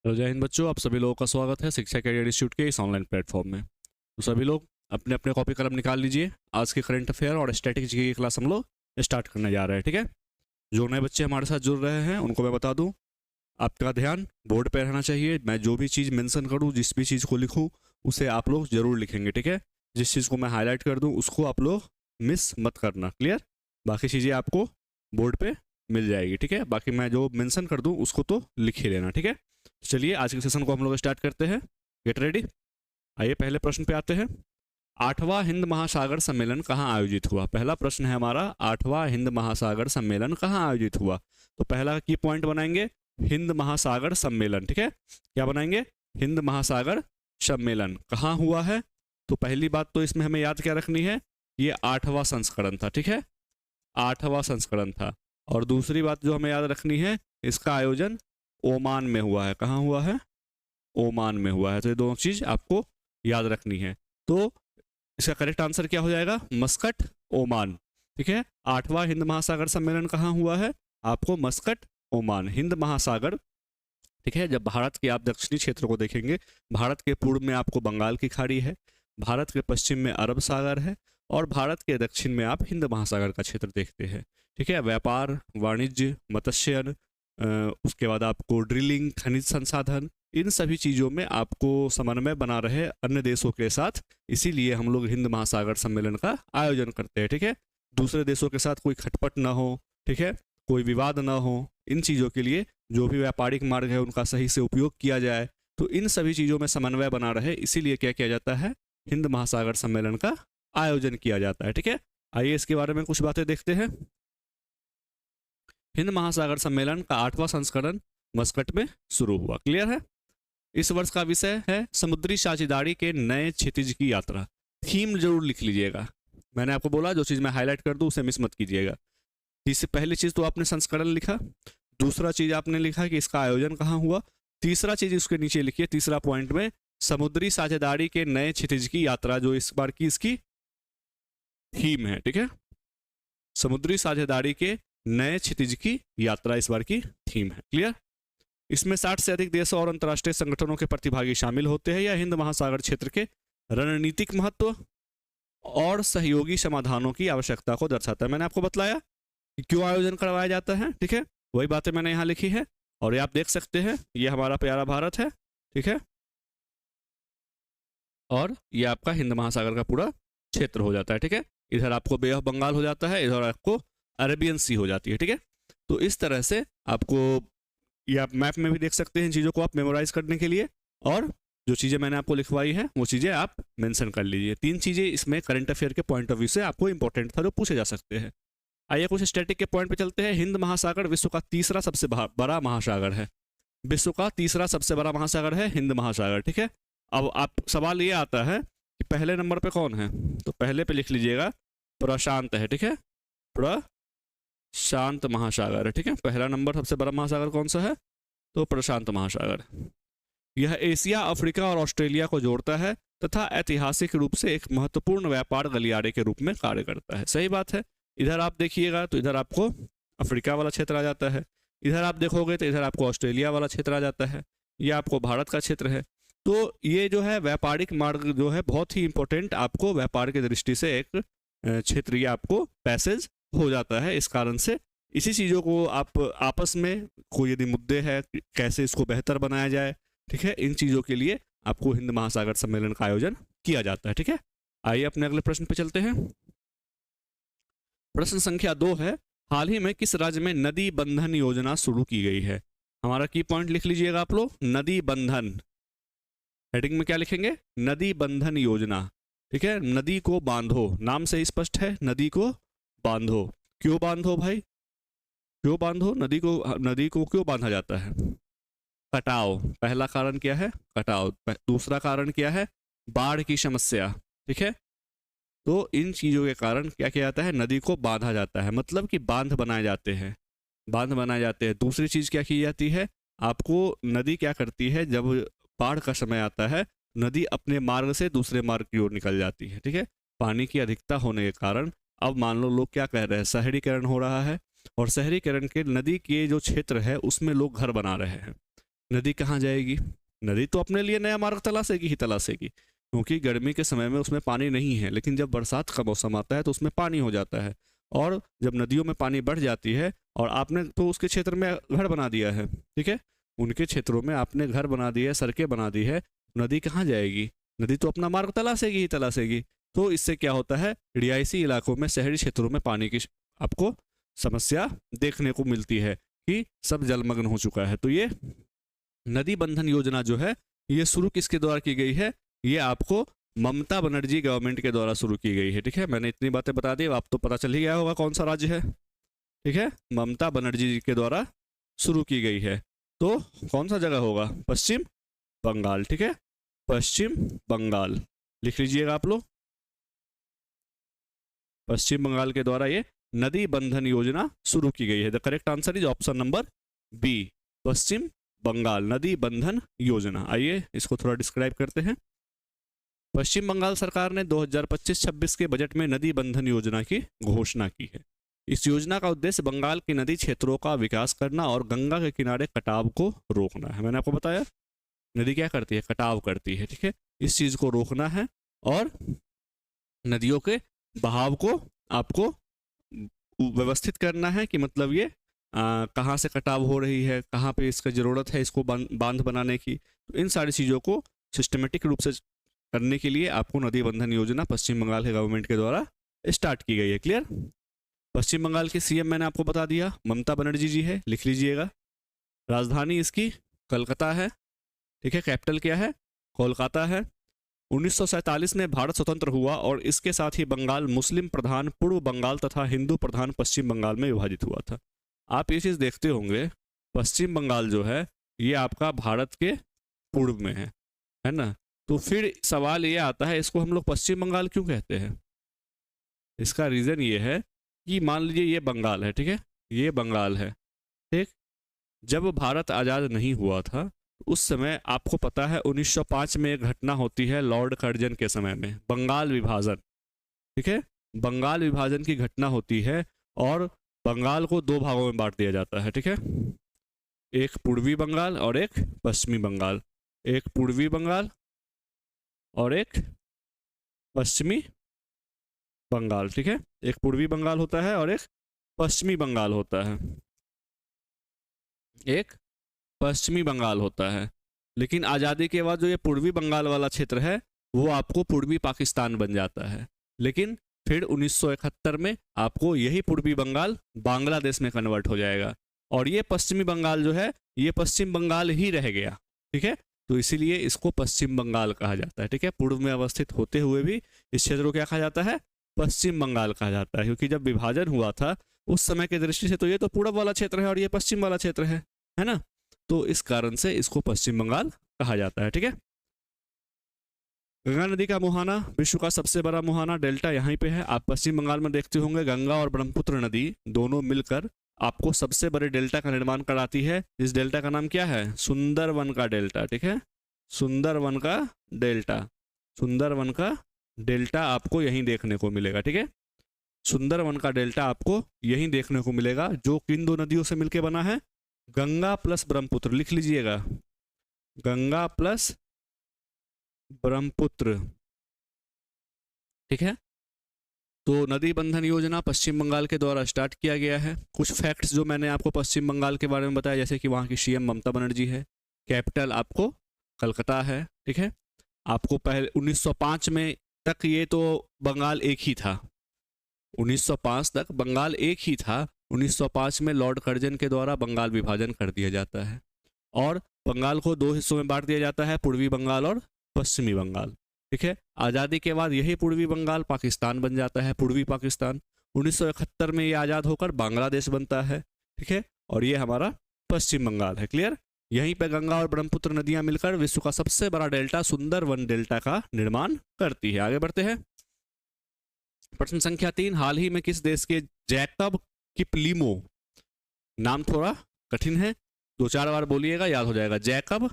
तो जय हिंद बच्चों, आप सभी लोगों का स्वागत है शिक्षा कैरियर इंस्टीट्यूट के इस ऑनलाइन प्लेटफॉर्म में। तो सभी लोग अपने अपने कॉपी कलम निकाल लीजिए। आज की करंट अफेयर और स्टैटिक जीके की क्लास हम लोग स्टार्ट करने जा रहे हैं, ठीक है। जो नए बच्चे हमारे साथ जुड़ रहे हैं उनको मैं बता दूं, आपका ध्यान बोर्ड पे रहना चाहिए। मैं जो भी चीज़ मेंशन करूं, जिस भी चीज़ को लिखूं, उसे आप लोग जरूर लिखेंगे, ठीक है। जिस चीज़ को मैं हाईलाइट कर दूं उसको आप लोग मिस मत करना, क्लियर। बाकी चीज़ें आपको बोर्ड पे मिल जाएगी, ठीक है। बाकी मैं जो मेंशन कर दूं उसको तो लिख ही लेना, ठीक है। चलिए आज के सेशन को हम लोग स्टार्ट करते हैं। Get ready. आइए पहले प्रश्न पे आते हैं। आठवां हिंद महासागर सम्मेलन कहाँ आयोजित हुआ? पहला प्रश्न है हमारा, आठवां हिंद महासागर सम्मेलन कहाँ आयोजित हुआ? तो पहला की पॉइंट बनाएंगे हिंद महासागर सम्मेलन, ठीक है। क्या बनाएंगे? हिंद महासागर सम्मेलन कहाँ हुआ है? तो पहली बात तो इसमें हमें याद क्या रखनी है, ये 8वां संस्करण था, ठीक है। 8वां संस्करण था। और दूसरी बात जो हमें याद रखनी है, इसका आयोजन ओमान में हुआ है। कहाँ हुआ है? ओमान में हुआ है। तो ये दोनों चीज आपको याद रखनी है। तो इसका करेक्ट आंसर क्या हो जाएगा? मस्कट, ओमान, ठीक है। 8वां हिंद महासागर सम्मेलन कहाँ हुआ है? आपको मस्कट, ओमान, हिंद महासागर, ठीक है। जब भारत के आप दक्षिणी क्षेत्र को देखेंगे, भारत के पूर्व में आपको बंगाल की खाड़ी है, भारत के पश्चिम में अरब सागर है, और भारत के दक्षिण में आप हिंद महासागर का क्षेत्र देखते हैं, ठीक है। व्यापार, वाणिज्य, मत्स्यन, उसके बाद आपको ड्रिलिंग, खनिज संसाधन, इन सभी चीज़ों में आपको समन्वय बना रहे अन्य देशों के साथ, इसीलिए हम लोग हिंद महासागर सम्मेलन का आयोजन करते हैं, ठीक है। दूसरे देशों के साथ कोई खटपट ना हो, ठीक है, कोई विवाद ना हो, इन चीज़ों के लिए जो भी व्यापारिक मार्ग है उनका सही से उपयोग किया जाए, तो इन सभी चीज़ों में समन्वय बना रहे, इसीलिए क्या किया जाता है? हिंद महासागर सम्मेलन का आयोजन किया जाता है, ठीक है। आइए इसके बारे में कुछ बातें देखते हैं। हिंद महासागर सम्मेलन का 8वां संस्करण मस्कट में शुरू हुआ, क्लियर है। इस वर्ष का विषय है समुद्री साझेदारी के नए क्षितिज की यात्रा। थीम जरूर लिख लीजिएगा। मैंने आपको बोला जो चीज़ मैं हाईलाइट कर दूं उसे मिस मत कीजिएगा। इससे पहली चीज़ तो आपने संस्करण लिखा, दूसरा चीज़ आपने लिखा कि इसका आयोजन कहाँ हुआ, तीसरा चीज़ उसके नीचे लिखिए, तीसरा पॉइंट में समुद्री साझेदारी के नए क्षितिज की यात्रा, जो इस बार की इसकी थीम है, ठीक है। समुद्री साझेदारी के नए क्षितिज की यात्रा इस बार की थीम है, क्लियर। इसमें 60 से अधिक देशों और अंतर्राष्ट्रीय संगठनों के प्रतिभागी शामिल होते हैं। यह हिंद महासागर क्षेत्र के रणनीतिक महत्व और सहयोगी समाधानों की आवश्यकता को दर्शाता है। मैंने आपको बतलाया कि क्यों आयोजन करवाया जाता है, ठीक है। वही बातें मैंने यहाँ लिखी है, और ये आप देख सकते हैं, ये हमारा प्यारा भारत है, ठीक है। और ये आपका हिंद महासागर का पूरा क्षेत्र हो जाता है, ठीक है। इधर आपको बे ऑफ बंगाल हो जाता है, इधर आपको अरेबियन सी हो जाती है, ठीक है। तो इस तरह से आपको, ये आप मैप में भी देख सकते हैं इन चीज़ों को आप मेमोराइज करने के लिए, और जो चीज़ें मैंने आपको लिखवाई है वो चीज़ें आप मेंशन कर लीजिए। 3 चीज़ें इसमें करंट अफेयर के पॉइंट ऑफ व्यू से आपको इंपॉर्टेंट था, जो पूछे जा सकते हैं। आइए कुछ स्टैटिक के पॉइंट पे चलते हैं। हिंद महासागर विश्व का तीसरा सबसे बड़ा महासागर है। विश्व का तीसरा सबसे बड़ा महासागर है हिंद महासागर, ठीक है। अब आप सवाल ये आता है कि पहले नंबर पे कौन है, तो पहले पे लिख लीजिएगा प्रशांत है, ठीक है। प्रशांत महासागर है, ठीक है। पहला नंबर सबसे बड़ा महासागर कौन सा है? तो प्रशांत महासागर। यह एशिया, अफ्रीका और ऑस्ट्रेलिया को जोड़ता है तथा ऐतिहासिक रूप से एक महत्वपूर्ण व्यापार गलियारे के रूप में कार्य करता है। सही बात है। इधर आप देखिएगा तो इधर आपको अफ्रीका वाला क्षेत्र आ जाता है, इधर आप देखोगे तो इधर आपको ऑस्ट्रेलिया वाला क्षेत्र आ जाता है, ये आपको भारत का क्षेत्र है। तो ये जो है व्यापारिक मार्ग जो है बहुत ही इंपॉर्टेंट, आपको व्यापार की दृष्टि से एक क्षेत्र ये आपको पैसेज हो जाता है। इस कारण से इसी चीज़ों को आप आपस में कोई यदि मुद्दे हैं, कैसे इसको बेहतर बनाया जाए, ठीक है, इन चीज़ों के लिए आपको हिंद महासागर सम्मेलन का आयोजन किया जाता है, ठीक है। आइए अपने अगले प्रश्न पे चलते हैं। प्रश्न संख्या 2 है, हाल ही में किस राज्य में नदी बंधन योजना शुरू की गई है? हमारा की पॉइंट लिख लीजिएगा आप लोग, नदी बंधन। हेडिंग में क्या लिखेंगे? नदी बंधन योजना, ठीक है। नदी को बांधो, नाम से स्पष्ट है, नदी को बांधो। क्यों बांधो भाई? क्यों बांधो नदी को? नदी को क्यों बांधा जाता है? कटाव। पहला कारण क्या है? कटाव। दूसरा कारण क्या है? बाढ़ की समस्या, ठीक है। तो इन चीज़ों के कारण क्या किया जाता है? नदी को बांधा जाता है, मतलब कि बांध बनाए जाते हैं, बांध बनाए जाते हैं। दूसरी चीज़ क्या की जाती है? आपको नदी क्या करती है, जब बाढ़ का समय आता है, नदी अपने मार्ग से दूसरे मार्ग की ओर निकल जाती है, ठीक है। पानी की अधिकता होने के कारण अब मान लो लोग क्या कह रहे हैं, शहरीकरण हो रहा है, और शहरीकरण के नदी के जो क्षेत्र है उसमें लोग घर बना रहे हैं। नदी कहाँ जाएगी? नदी तो अपने लिए नया मार्ग तलाशेगी ही तलाशेगी, क्योंकि गर्मी के समय में उसमें पानी नहीं है, लेकिन जब बरसात का मौसम आता है तो उसमें पानी हो जाता है। और जब नदियों में पानी बढ़ जाती है और आपने तो उसके क्षेत्र में घर बना दिया है, ठीक है, उनके क्षेत्रों में आपने घर बना दिए है, सड़कें बना दी है, नदी कहाँ जाएगी? नदी तो अपना मार्ग तलाशेगी ही तलाशेगी। तो इससे क्या होता है, रिहायशी इलाकों में, शहरी क्षेत्रों में पानी की आपको समस्या देखने को मिलती है कि सब जलमग्न हो चुका है। तो ये नदी बंधन योजना जो है ये शुरू किसके द्वारा की गई है? ये आपको ममता बनर्जी गवर्नमेंट के द्वारा शुरू की गई है, ठीक है। मैंने इतनी बातें बता दी, अब तो पता चल ही गया होगा कौन सा राज्य है, ठीक है। ममता बनर्जी जी के द्वारा शुरू की गई है। तो कौन सा जगह होगा? पश्चिम बंगाल, ठीक है, पश्चिम बंगाल लिख लीजिएगा आप लोग। पश्चिम बंगाल के द्वारा ये नदी बंधन योजना शुरू की गई है। The correct answer is option number B, Paschim Bangal नदी बंधन योजना। आइए इसको थोड़ा डिस्क्राइब करते हैं। पश्चिम बंगाल सरकार ने 2025-26 के बजट में नदी बंधन योजना की घोषणा की है। इस योजना का उद्देश्य बंगाल के नदी क्षेत्रों का विकास करना और गंगा के किनारे कटाव को रोकना है। मैंने आपको बताया नदी क्या करती है? कटाव करती है, ठीक है। इस चीज को रोकना है और नदियों के बहाव को आपको व्यवस्थित करना है कि मतलब ये कहाँ से कटाव हो रही है, कहाँ पे इसका ज़रूरत है इसको बांध बनाने की। तो इन सारी चीज़ों को सिस्टमेटिक रूप से करने के लिए आपको नदी बंधन योजना पश्चिम बंगाल के गवर्नमेंट के द्वारा स्टार्ट की गई है। क्लियर? पश्चिम बंगाल के सीएम मैंने आपको बता दिया, ममता बनर्जी जी है, लिख लीजिएगा। राजधानी इसकी कलकत्ता है, ठीक है। कैपिटल क्या है? कोलकाता है। 1947 में भारत स्वतंत्र हुआ और इसके साथ ही बंगाल मुस्लिम प्रधान पूर्व बंगाल तथा हिंदू प्रधान पश्चिम बंगाल में विभाजित हुआ था। आप ये चीज़ देखते होंगे, पश्चिम बंगाल जो है ये आपका भारत के पूर्व में है ना। तो फिर सवाल ये आता है, इसको हम लोग पश्चिम बंगाल क्यों कहते हैं? इसका रीज़न ये है कि मान लीजिए ये बंगाल है, ठीक है, ये बंगाल है, ठीक। जब भारत आज़ाद नहीं हुआ था उस समय आपको पता है 1905 में एक घटना होती है लॉर्ड कर्जन के समय में, बंगाल विभाजन, ठीक है। बंगाल विभाजन की घटना होती है और बंगाल को दो भागों में बांट दिया जाता है, ठीक है। एक पूर्वी बंगाल और एक पश्चिमी बंगाल। एक पूर्वी बंगाल और एक पश्चिमी बंगाल, ठीक है। एक पूर्वी बंगाल होता है और एक पश्चिमी बंगाल होता है, एक पश्चिमी बंगाल होता है। लेकिन आज़ादी के बाद जो ये पूर्वी बंगाल वाला क्षेत्र है वो आपको पूर्वी पाकिस्तान बन जाता है। लेकिन फिर 1971 में आपको यही पूर्वी बंगाल बांग्लादेश में कन्वर्ट हो जाएगा और ये पश्चिमी बंगाल जो है ये पश्चिम बंगाल ही रह गया, ठीक है। तो इसीलिए इसको पश्चिम बंगाल कहा जाता है, ठीक है। पूर्व में अवस्थित होते हुए भी इस क्षेत्र को क्या कहा जाता है? पश्चिम बंगाल कहा जाता है, क्योंकि जब विभाजन हुआ था उस समय की दृष्टि से तो ये तो पूर्व वाला क्षेत्र है और ये पश्चिम वाला क्षेत्र है ना। तो इस कारण से इसको पश्चिम बंगाल कहा जाता है, ठीक है। गंगा नदी का मुहाना, विश्व का सबसे बड़ा मुहाना डेल्टा यहीं पे है। आप पश्चिम बंगाल में देखते होंगे गंगा और ब्रह्मपुत्र नदी दोनों मिलकर आपको सबसे बड़े डेल्टा का निर्माण कराती है। इस डेल्टा का नाम क्या है? सुंदरवन का डेल्टा, ठीक है। सुंदरवन का डेल्टा, सुंदरवन का डेल्टा आपको यहीं देखने को मिलेगा, ठीक है। सुंदरवन का डेल्टा आपको यहीं देखने को मिलेगा, जो किन दो नदियों से मिलकर बना है? गंगा प्लस ब्रह्मपुत्र, लिख लीजिएगा, गंगा प्लस ब्रह्मपुत्र, ठीक है। तो नदी बंधन योजना पश्चिम बंगाल के द्वारा स्टार्ट किया गया है। कुछ फैक्ट्स जो मैंने आपको पश्चिम बंगाल के बारे में बताया, जैसे कि वहाँ की सीएम ममता बनर्जी है, कैपिटल आपको कलकत्ता है, ठीक है। आपको पहले 1905 में तक ये तो बंगाल एक ही था, 1905 तक बंगाल एक ही था। 1905 में लॉर्ड कर्जन के द्वारा बंगाल विभाजन कर दिया जाता है और बंगाल को दो हिस्सों में बांट दिया जाता है, पूर्वी बंगाल और पश्चिमी बंगाल, ठीक है। आज़ादी के बाद यही पूर्वी बंगाल पाकिस्तान बन जाता है, पूर्वी पाकिस्तान। 1971 में ये आज़ाद होकर बांग्लादेश बनता है, ठीक है। और ये हमारा पश्चिम बंगाल है। क्लियर? यहीं पे गंगा और ब्रह्मपुत्र नदियां मिलकर विश्व का सबसे बड़ा डेल्टा सुंदरवन डेल्टा का निर्माण करती है। आगे बढ़ते हैं। प्रश्न संख्या 3, हाल ही में किस देश के जैकब किपलिमो, नाम थोड़ा कठिन है, 2-4 बार बोलिएगा याद हो जाएगा, जैकब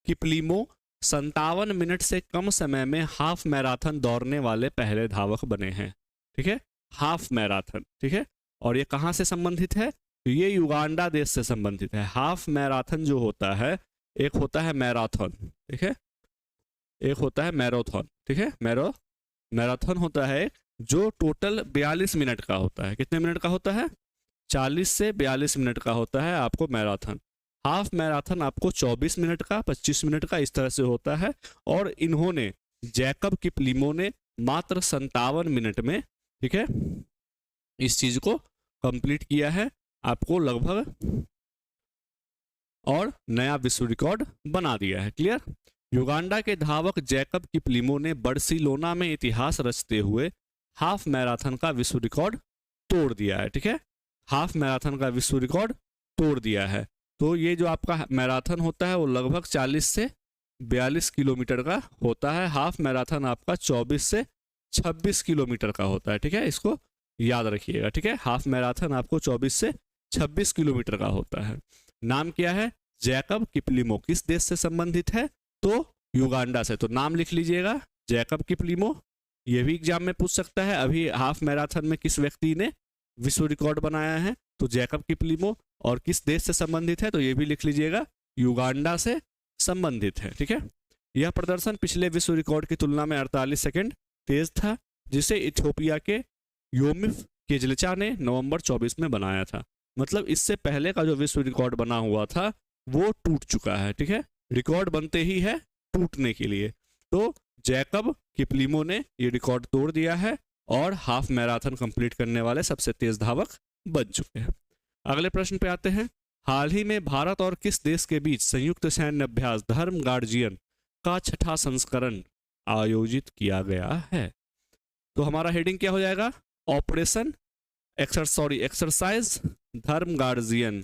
किपलिमो 57 मिनट से कम समय में हाफ मैराथन दौड़ने वाले पहले धावक बने हैं, ठीक है। हाफ मैराथन, ठीक है। और ये कहाँ से संबंधित है? तो ये युगांडा देश से संबंधित है। हाफ मैराथन जो होता है एक होता है मैराथन, ठीक है, एक होता है मैराथन, ठीक है। मैराथन होता है जो टोटल 42 मिनट का होता है। कितने मिनट का होता है? 40 से 42 मिनट का होता है आपको मैराथन। हाफ मैराथन आपको 24 मिनट का, 25 मिनट का, इस तरह से होता है। और इन्होंने, जैकब किपलिमो ने मात्र 57 मिनट में, ठीक है, इस चीज को कंप्लीट किया है आपको लगभग, और नया विश्व रिकॉर्ड बना दिया है। क्लियर? युगांडा के धावक जैकब किपलिमो ने बार्सिलोना में इतिहास रचते हुए हाफ मैराथन का विश्व रिकॉर्ड तोड़ दिया है, ठीक है, हाफ मैराथन का विश्व रिकॉर्ड तोड़ दिया है। तो ये जो आपका मैराथन होता है वो लगभग 40 से 42 किलोमीटर का होता है। हाफ मैराथन आपका 24 से 26 किलोमीटर का होता है, ठीक है, इसको याद रखिएगा, ठीक है। हाफ मैराथन आपको 24 से 26 किलोमीटर का होता है। नाम क्या है? जैकब किपलिमो। किस देश से संबंधित है? तो युगांडा से। तो नाम लिख लीजिएगा, जैकब किपलिमो। ये भी एग्जाम में पूछ सकता है, अभी हाफ मैराथन में किस व्यक्ति ने विश्व रिकॉर्ड बनाया है? तो जैकब किपलिमो। और किस देश से संबंधित है? तो ये भी लिख लीजिएगा, युगांडा से संबंधित है, ठीक है। यह प्रदर्शन पिछले विश्व रिकॉर्ड की तुलना में 48 सेकंड तेज था, जिसे इथियोपिया के योमिफ केजलचा ने नवंबर 24 में बनाया था। मतलब इससे पहले का जो विश्व रिकॉर्ड बना हुआ था वो टूट चुका है, ठीक है। रिकॉर्ड बनते ही है टूटने के लिए। तो जैकब किपलिमो ने ये रिकॉर्ड तोड़ दिया है और हाफ मैराथन कंप्लीट करने वाले सबसे तेज धावक बन चुके हैं। अगले प्रश्न पे आते हैं। हाल ही में भारत और किस देश के बीच संयुक्त सैन्य अभ्यास धर्म गार्जियन का 6ठा संस्करण आयोजित किया गया है? तो हमारा हेडिंग क्या हो जाएगा? ऑपरेशन एक्सरसाइज धर्म गार्जियन।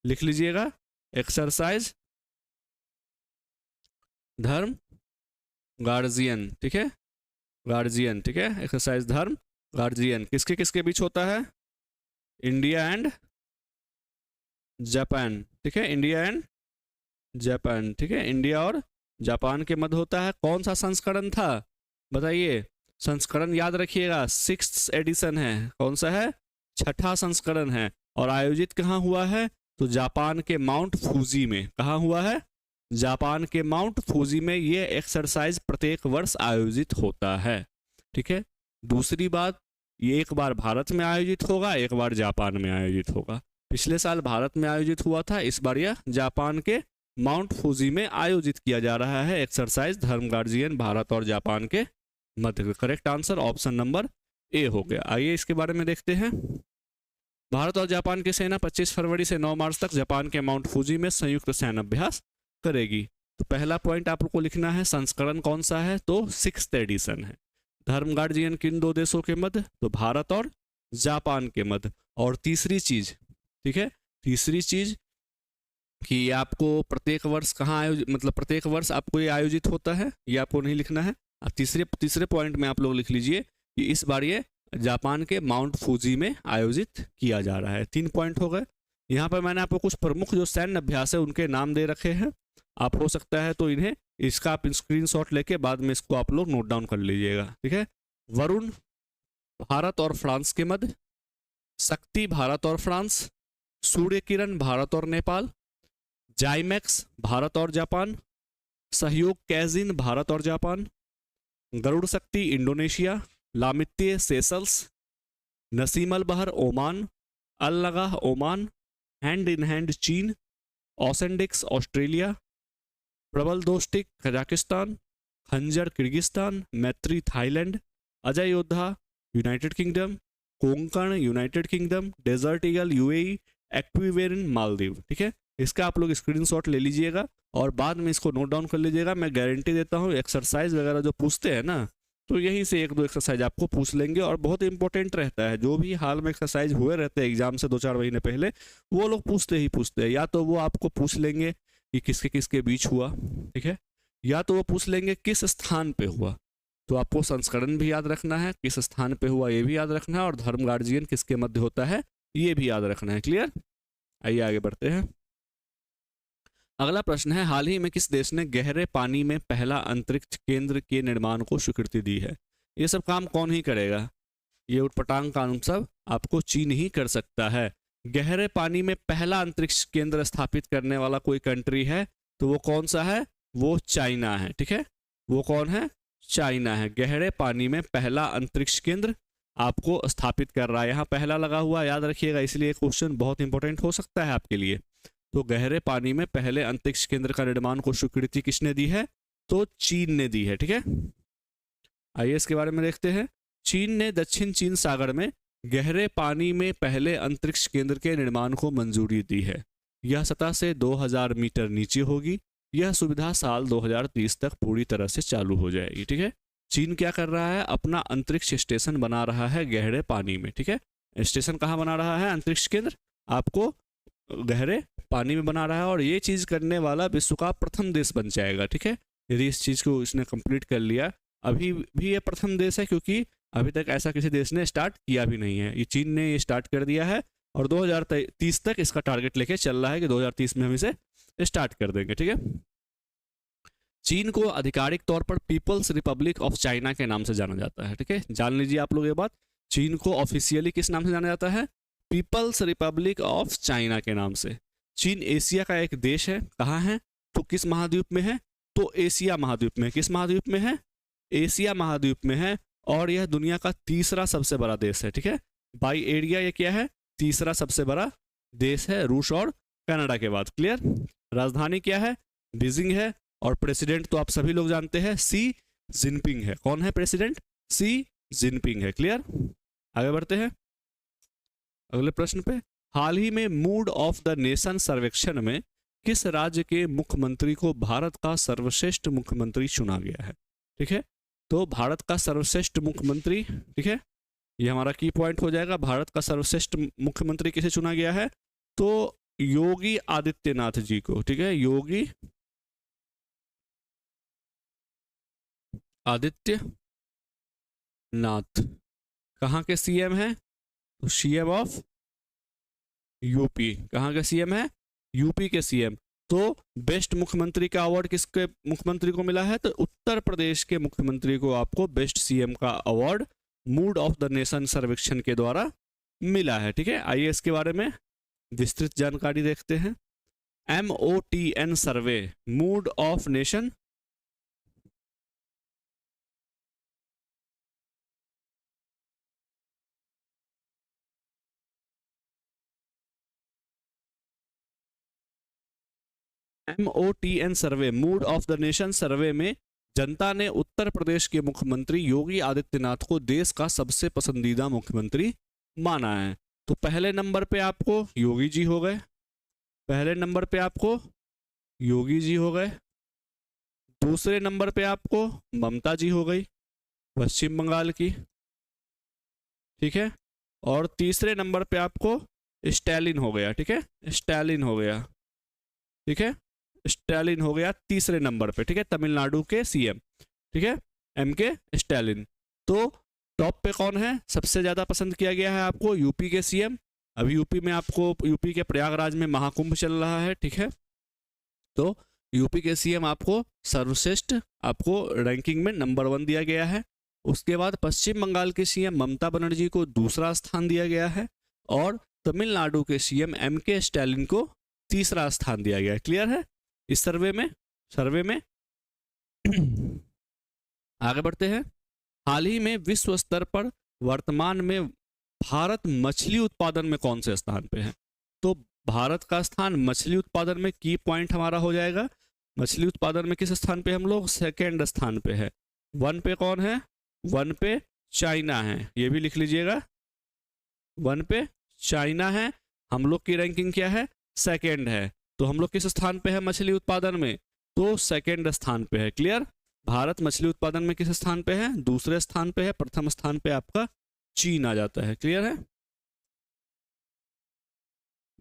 लिख लीजिएगा, एक्सरसाइज धर्म गार्जियन, ठीक है, गार्जियन, ठीक है, एक्सरसाइज धर्म गार्जियन। किसके किसके बीच होता है? इंडिया एंड जापान, ठीक है, इंडिया एंड जापान, ठीक है, इंडिया और जापान के मध्य होता है। कौन सा संस्करण था बताइए? संस्करण याद रखिएगा, 6th एडिशन है। कौन सा है? 6ठा संस्करण है। और आयोजित कहाँ हुआ है? तो जापान के माउंट फूजी में। कहाँ हुआ है? जापान के माउंट फूजी में। ये एक्सरसाइज प्रत्येक वर्ष आयोजित होता है, ठीक है। दूसरी बात, ये एक बार भारत में आयोजित होगा, एक बार जापान में आयोजित होगा। पिछले साल भारत में आयोजित हुआ था, इस बार यह जापान के माउंट फूजी में आयोजित किया जा रहा है। एक्सरसाइज धर्म गार्जियन भारत और जापान के मध्य। Correct answer option number A हो गया। आइए इसके बारे में देखते हैं। भारत और जापान की सेना 25 फरवरी से 9 मार्च तक जापान के माउंट फूजी में संयुक्त सैन्य अभ्यास करेगी। तो पहला पॉइंट आप लोग को लिखना है, संस्करण कौन सा है? तो 6th एडिशन है। धर्म गार्जियन किन दो देशों के मध्य? तो भारत और जापान के मध्य। और तीसरी चीज, ठीक है, तीसरी चीज कि आपको प्रत्येक वर्ष कहाँ आयोजित, मतलब प्रत्येक वर्ष आपको ये आयोजित होता है, ये आपको नहीं लिखना है। तीसरे पॉइंट में आप लोग लिख लीजिए कि इस बार ये जापान के माउंट फूजी में आयोजित किया जा रहा है। 3 पॉइंट हो गए। यहाँ पर मैंने आपको कुछ प्रमुख जो सैन्य अभ्यास है उनके नाम दे रखे हैं। आप हो सकता है तो इन्हें, इसका आप स्क्रीनशॉट लेके बाद में इसको आप लोग नोट डाउन कर लीजिएगा, ठीक है। वरुण भारत और फ्रांस के मध्य, शक्ति भारत और फ्रांस, सूर्य किरण भारत और नेपाल, जाइमैक्स भारत और जापान, सहयोग कैजिन भारत और Japan, Garuda Shakti Indonesia, Lamitiye Seychelles, Naseem Al Bahr Oman, अल लगाह ओमान, हैंड इन हैंड चीन, ओसेंडिक्स Australia, Prabal Dostyk Kazakhstan, Khanjar Kyrgyzstan, Maitree Thailand, Ajay Yoddha United Kingdom, Konkan United Kingdom, desert eagle UAE, Ekuverin Maldives, ठीक है। इसका आप लोग स्क्रीनशॉट ले लीजिएगा और बाद में इसको नोट डाउन कर लीजिएगा। मैं गारंटी देता हूँ एक्सरसाइज वगैरह जो पूछते हैं ना, तो यहीं से 1-2 एक्सरसाइज आपको पूछ लेंगे और बहुत इंपॉर्टेंट रहता है। जो भी हाल में एक्सरसाइज हुए रहते हैं एग्जाम से 2-4 महीने पहले, वो लोग पूछते ही पूछते हैं। या तो वो आपको पूछ लेंगे कि किसके किसके बीच हुआ, ठीक है, या तो वो पूछ लेंगे किस स्थान पे हुआ। तो आपको संस्करण भी याद रखना है, किस स्थान पे हुआ ये भी याद रखना है, और धर्म गार्जियन किसके मध्य होता है ये भी याद रखना है। क्लियर? आइए आगे बढ़ते हैं। अगला प्रश्न है, हाल ही में किस देश ने गहरे पानी में पहला अंतरिक्ष केंद्र के निर्माण को स्वीकृति दी है? ये सब काम कौन ही करेगा? ये उटपटांग काम सब आपको चीन ही कर सकता है। गहरे पानी में पहला अंतरिक्ष केंद्र स्थापित करने वाला कोई कंट्री है तो वो कौन सा है? वो चाइना है, ठीक है। वो कौन है? चाइना है। गहरे पानी में पहला अंतरिक्ष केंद्र आपको स्थापित कर रहा है। यहाँ पहला लगा हुआ, याद रखिएगा, इसलिए क्वेश्चन बहुत इंपॉर्टेंट हो सकता है आपके लिए। तो गहरे पानी में पहले अंतरिक्ष केंद्र का निर्माण को स्वीकृति किसने दी है? तो चीन ने दी है, ठीक है। आइए इसके बारे में देखते हैं। चीन ने दक्षिण चीन सागर में गहरे पानी में पहले अंतरिक्ष केंद्र के निर्माण को मंजूरी दी है। यह सतह से 2000 मीटर नीचे होगी। यह सुविधा साल 2030 तक पूरी तरह से चालू हो जाएगी, ठीक है। चीन क्या कर रहा है? अपना अंतरिक्ष स्टेशन बना रहा है गहरे पानी में, ठीक है। स्टेशन कहाँ बना रहा है? अंतरिक्ष केंद्र आपको गहरे पानी में बना रहा है, और ये चीज़ करने वाला विश्व का प्रथम देश बन जाएगा, ठीक है। यदि इस चीज़ को इसने कंप्लीट कर लिया, अभी भी ये प्रथम देश है क्योंकि अभी तक ऐसा किसी देश ने स्टार्ट किया भी नहीं है। ये चीन ने ये स्टार्ट कर दिया है और 2030 तक इसका टारगेट लेके चल रहा है कि 2030 में हम इसे स्टार्ट कर देंगे, ठीक है। चीन को आधिकारिक तौर पर पीपल्स रिपब्लिक ऑफ चाइना के नाम से जाना जाता है, ठीक है। जान लीजिए आप लोग ये बात, चीन को ऑफिशियली किस नाम से जाना जाता है? पीपल्स रिपब्लिक ऑफ चाइना के नाम से। चीन एशिया का एक देश है। कहाँ है? तो किस महाद्वीप में है? तो एशिया महाद्वीप में। किस महाद्वीप में है? एशिया महाद्वीप में है। और यह दुनिया का तीसरा सबसे बड़ा देश है, ठीक है। बाई एरिया ये क्या है? तीसरा सबसे बड़ा देश है, रूस और कनाडा के बाद। क्लियर? राजधानी क्या है? बीजिंग है। और प्रेसिडेंट तो आप सभी लोग जानते हैं, सी जिनपिंग है। कौन है प्रेसिडेंट? सी जिनपिंग है। क्लियर? आगे बढ़ते हैं अगले प्रश्न पे। हाल ही में मूड ऑफ द नेशन सर्वेक्षण में किस राज्य के मुख्यमंत्री को भारत का सर्वश्रेष्ठ मुख्यमंत्री चुना गया है? ठीक है, तो भारत का सर्वश्रेष्ठ मुख्यमंत्री, ठीक है, ये हमारा की पॉइंट हो जाएगा। भारत का सर्वश्रेष्ठ मुख्यमंत्री किसे चुना गया है? तो योगी आदित्यनाथ जी को, ठीक है, योगी आदित्यनाथ। कहाँ के सीएम है? तो सीएम ऑफ यूपी। कहाँ के सीएम है? यूपी के सीएम। तो बेस्ट मुख्यमंत्री का अवार्ड किसके मुख्यमंत्री को मिला है? तो उत्तर प्रदेश के मुख्यमंत्री को आपको बेस्ट सीएम का award mood off the nation सर्वेक्षण के द्वारा मिला है। ठीक है, आइए इसके बारे में विस्तृत जानकारी देखते हैं। MOTN survey, mood off nation MOTN survey, mood off the nation सर्वे में जनता ने उत्तर प्रदेश के मुख्यमंत्री योगी आदित्यनाथ को देश का सबसे पसंदीदा मुख्यमंत्री माना है। तो पहले नंबर पे आपको योगी जी हो गए, पहले नंबर पे आपको योगी जी हो गए। दूसरे नंबर पे आपको ममता जी हो गई पश्चिम बंगाल की, ठीक है। और तीसरे नंबर पे आपको स्टैलिन हो गया, ठीक है, स्टैलिन हो गया, ठीक है, स्टैलिन हो गया तीसरे नंबर पे, ठीक है, तमिलनाडु के सीएम, ठीक है, MK स्टैलिन। तो टॉप पे कौन है? सबसे ज्यादा पसंद किया गया है आपको यूपी के सीएम। अभी यूपी में आपको, यूपी के प्रयागराज में महाकुंभ चल रहा है, ठीक है, तो यूपी के सीएम आपको सर्वश्रेष्ठ, आपको रैंकिंग में नंबर 1 दिया गया है। उसके बाद पश्चिम बंगाल के सीएम ममता बनर्जी को दूसरा स्थान दिया गया है और तमिलनाडु के सीएम MK स्टैलिन को तीसरा स्थान दिया गया है। क्लियर है इस सर्वे में आगे बढ़ते हैं। हाल ही में विश्व स्तर पर वर्तमान में भारत मछली उत्पादन में कौन से स्थान पे है? तो भारत का स्थान मछली उत्पादन में की पॉइंट हमारा हो जाएगा। मछली उत्पादन में किस स्थान पे हम लोग? सेकेंड स्थान पे है। 1 पे कौन है? 1 पे चाइना है, ये भी लिख लीजिएगा, 1 पे चाइना है। हम लोग की रैंकिंग क्या है? सेकेंड है। तो हम लोग किस स्थान पे है मछली उत्पादन में? तो सेकेंड स्थान पे है। क्लियर? भारत मछली उत्पादन में किस स्थान पे है? दूसरे स्थान पे है। प्रथम स्थान पे आपका चीन आ जाता है। क्लियर है?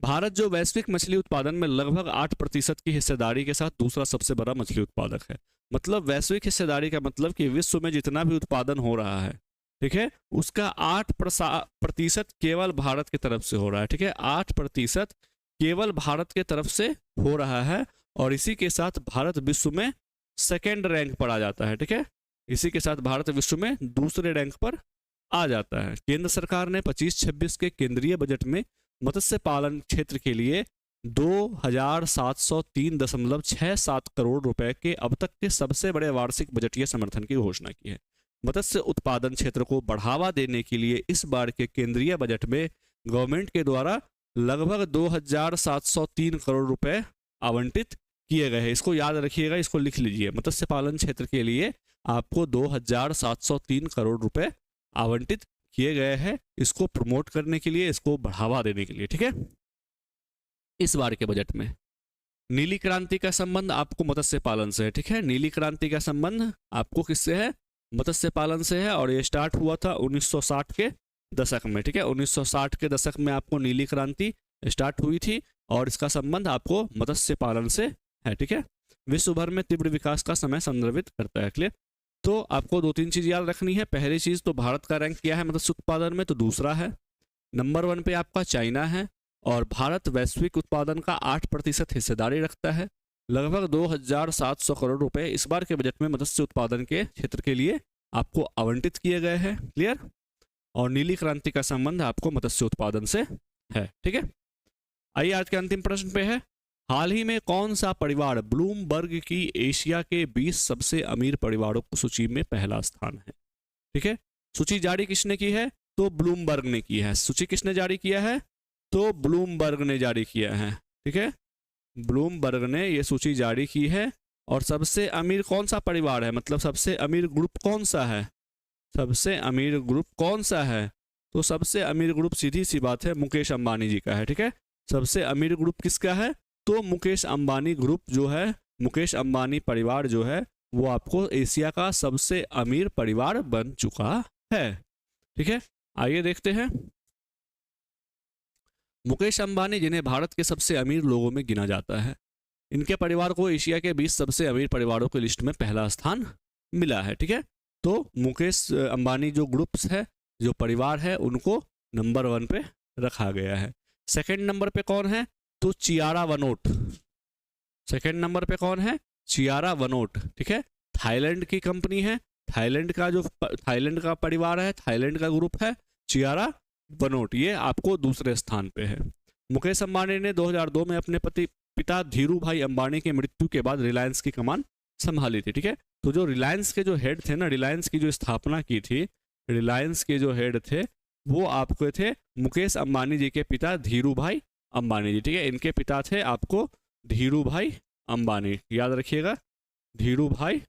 भारत जो वैश्विक मछली उत्पादन में लगभग 8% की हिस्सेदारी के साथ दूसरा सबसे बड़ा मछली उत्पादक है। मतलब वैश्विक हिस्सेदारी का मतलब कि विश्व में जितना भी उत्पादन हो रहा है, ठीक है, उसका 8% केवल भारत की तरफ से हो रहा है। ठीक है, 8% केवल भारत के तरफ से हो रहा है और इसी के साथ भारत विश्व में सेकेंड रैंक पर आ जाता है। ठीक है, इसी के साथ भारत विश्व में दूसरे रैंक पर आ जाता है। केंद्र सरकार ने 25-26 के केंद्रीय बजट में मत्स्य पालन क्षेत्र के लिए 2703.67 करोड़ रुपए के अब तक के सबसे बड़े वार्षिक बजटीय समर्थन की घोषणा की है। मत्स्य उत्पादन क्षेत्र को बढ़ावा देने के लिए इस बार के केंद्रीय बजट में गवर्नमेंट के द्वारा लगभग 2703 करोड़ रुपए आवंटित किए गए हैं। इसको याद रखिएगा, इसको लिख लीजिए। मत्स्य पालन क्षेत्र के लिए आपको 2703 करोड़ रुपए आवंटित किए गए हैं, इसको प्रमोट करने के लिए, इसको बढ़ावा देने के लिए, ठीक है। इस बार के बजट में नीली क्रांति का संबंध आपको मत्स्य पालन से है, ठीक है। नीली क्रांति का संबंध आपको किससे है? मत्स्य पालन से है, और ये स्टार्ट हुआ था 1960 के दशक में, ठीक है। 1960 के दशक में आपको नीली क्रांति स्टार्ट हुई थी, और इसका संबंध आपको मत्स्य पालन से है, ठीक है। विश्व भर में तीव्र विकास का समय संदर्भित करता है, क्लियर। तो आपको 2-3 चीज याद रखनी है। पहली चीज तो भारत का रैंक क्या है मत्स्य उत्पादन में, तो दूसरा है। नंबर 1 पे आपका चाइना है, और भारत वैश्विक उत्पादन का 8% हिस्सेदारी रखता है। लगभग 2700 करोड़ रुपए इस बार के बजट में मत्स्य उत्पादन के क्षेत्र के लिए आपको आवंटित किए गए हैं, क्लियर। और नीली क्रांति का संबंध आपको मत्स्य उत्पादन से है, ठीक है। आइए आज के अंतिम प्रश्न पे है। हाल ही में कौन सा परिवार ब्लूमबर्ग की एशिया के 20 सबसे अमीर परिवारों की सूची में पहला स्थान है, ठीक है। सूची जारी किसने की है? तो ब्लूमबर्ग ने की है। सूची किसने जारी किया है? तो ब्लूमबर्ग ने जारी किया है, ठीक है। ब्लूमबर्ग ने ये सूची जारी की है। और सबसे अमीर कौन सा परिवार है, मतलब सबसे अमीर ग्रुप कौन सा है? सबसे अमीर ग्रुप कौन सा है? तो सबसे अमीर ग्रुप सीधी सी बात है मुकेश अंबानी जी का है, ठीक है। सबसे अमीर ग्रुप किसका है? तो मुकेश अंबानी ग्रुप जो है, मुकेश अंबानी परिवार जो है, वो आपको एशिया का सबसे अमीर परिवार बन चुका है, ठीक है। आइए देखते हैं। मुकेश अंबानी, जिन्हें भारत के सबसे अमीर लोगों में गिना जाता है, इनके परिवार को एशिया के 20 सबसे अमीर परिवारों की लिस्ट में पहला स्थान मिला है, ठीक है। तो मुकेश अंबानी जो ग्रुप्स है, जो परिवार है, उनको नंबर 1 पे रखा गया है। सेकंड नंबर पे कौन है? तो चियारा वनोट। सेकंड नंबर पे कौन है? चियारा वनोट, ठीक है। थाईलैंड की कंपनी है। थाईलैंड का परिवार है, थाईलैंड का ग्रुप है चियारा वनोट, ये आपको दूसरे स्थान पे है। मुकेश अंबानी ने 2002 में अपने पिता धीरू भाई अंबानी की मृत्यु के बाद रिलायंस की कमान संभाली थी, ठीक है। तो जो रिलायंस के जो हेड थे ना, रिलायंस की जो स्थापना की थी, रिलायंस के जो हेड थे वो आपके थे मुकेश अंबानी जी के पिता धीरू भाई अंबानी जी, ठीक है। इनके पिता थे आपको धीरू भाई अंबानी, याद रखिएगा, धीरू भाई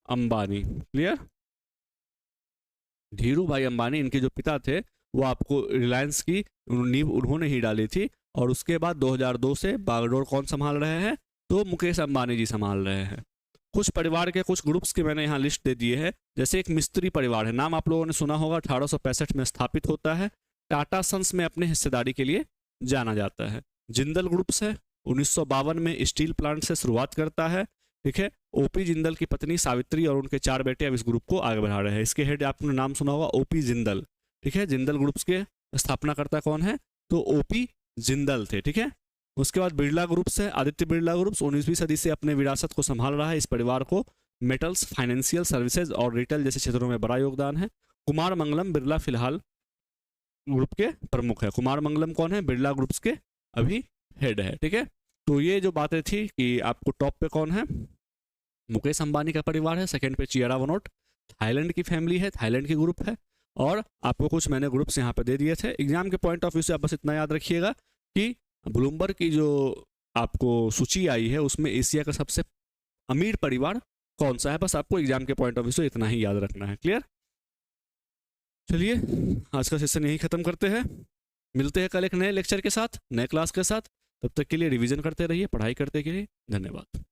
अंबानी, क्लियर। धीरू भाई अंबानी इनके जो पिता थे, वो आपको रिलायंस की नींव उन्होंने ही डाली थी। और उसके बाद 2002 से बागडोर कौन संभाल रहे हैं? तो मुकेश अंबानी जी संभाल रहे हैं। कुछ परिवार के कुछ ग्रुप्स के मैंने यहाँ लिस्ट दे दिए हैं। जैसे एक मिस्त्री परिवार है, नाम आप लोगों ने सुना होगा, 1865 में स्थापित होता है। टाटा सन्स में अपने हिस्सेदारी के लिए जाना जाता है। जिंदल ग्रुप्स है, 1952 में स्टील प्लांट से शुरुआत करता है, ठीक है। ओपी जिंदल की पत्नी सावित्री और उनके 4 बेटे अब इस ग्रुप को आगे बढ़ा रहे हैं। इसके हेड आपने नाम सुना होगा, ओपी जिंदल, ठीक है। जिंदल ग्रुप्स के स्थापनाकर्ता कौन है? तो ओपी जिंदल थे, ठीक है। उसके बाद बिरला ग्रुप्स है, आदित्य बिरला ग्रुप्स 19वीं सदी से अपने विरासत को संभाल रहा है। इस परिवार को मेटल्स, फाइनेंशियल सर्विसेज और रिटेल जैसे क्षेत्रों में बड़ा योगदान है। कुमार मंगलम बिरला फिलहाल ग्रुप के प्रमुख है। कुमार मंगलम कौन है? बिरला ग्रुप्स के अभी हेड है, ठीक है। तो ये जो बातें थी कि आपको टॉप पे कौन है, मुकेश अंबानी का परिवार है, सेकंड पे चियारा वनोट, थाईलैंड की फैमिली है, थाईलैंड की ग्रुप है। और आपको कुछ मैंने ग्रुप्स यहाँ पे दे दिए थे। एग्जाम के पॉइंट ऑफ व्यू से आप बस इतना याद रखिएगा कि ब्लूमबर्ग की जो आपको सूची आई है उसमें एशिया का सबसे अमीर परिवार कौन सा है, बस आपको एग्जाम के पॉइंट ऑफ व्यू से इतना ही याद रखना है, क्लियर। चलिए आज का सेशन यही खत्म करते हैं। मिलते हैं कल एक नए लेक्चर के साथ, नए क्लास के साथ। तब तक के लिए रिवीजन करते रहिए, पढ़ाई करते रहिए। धन्यवाद।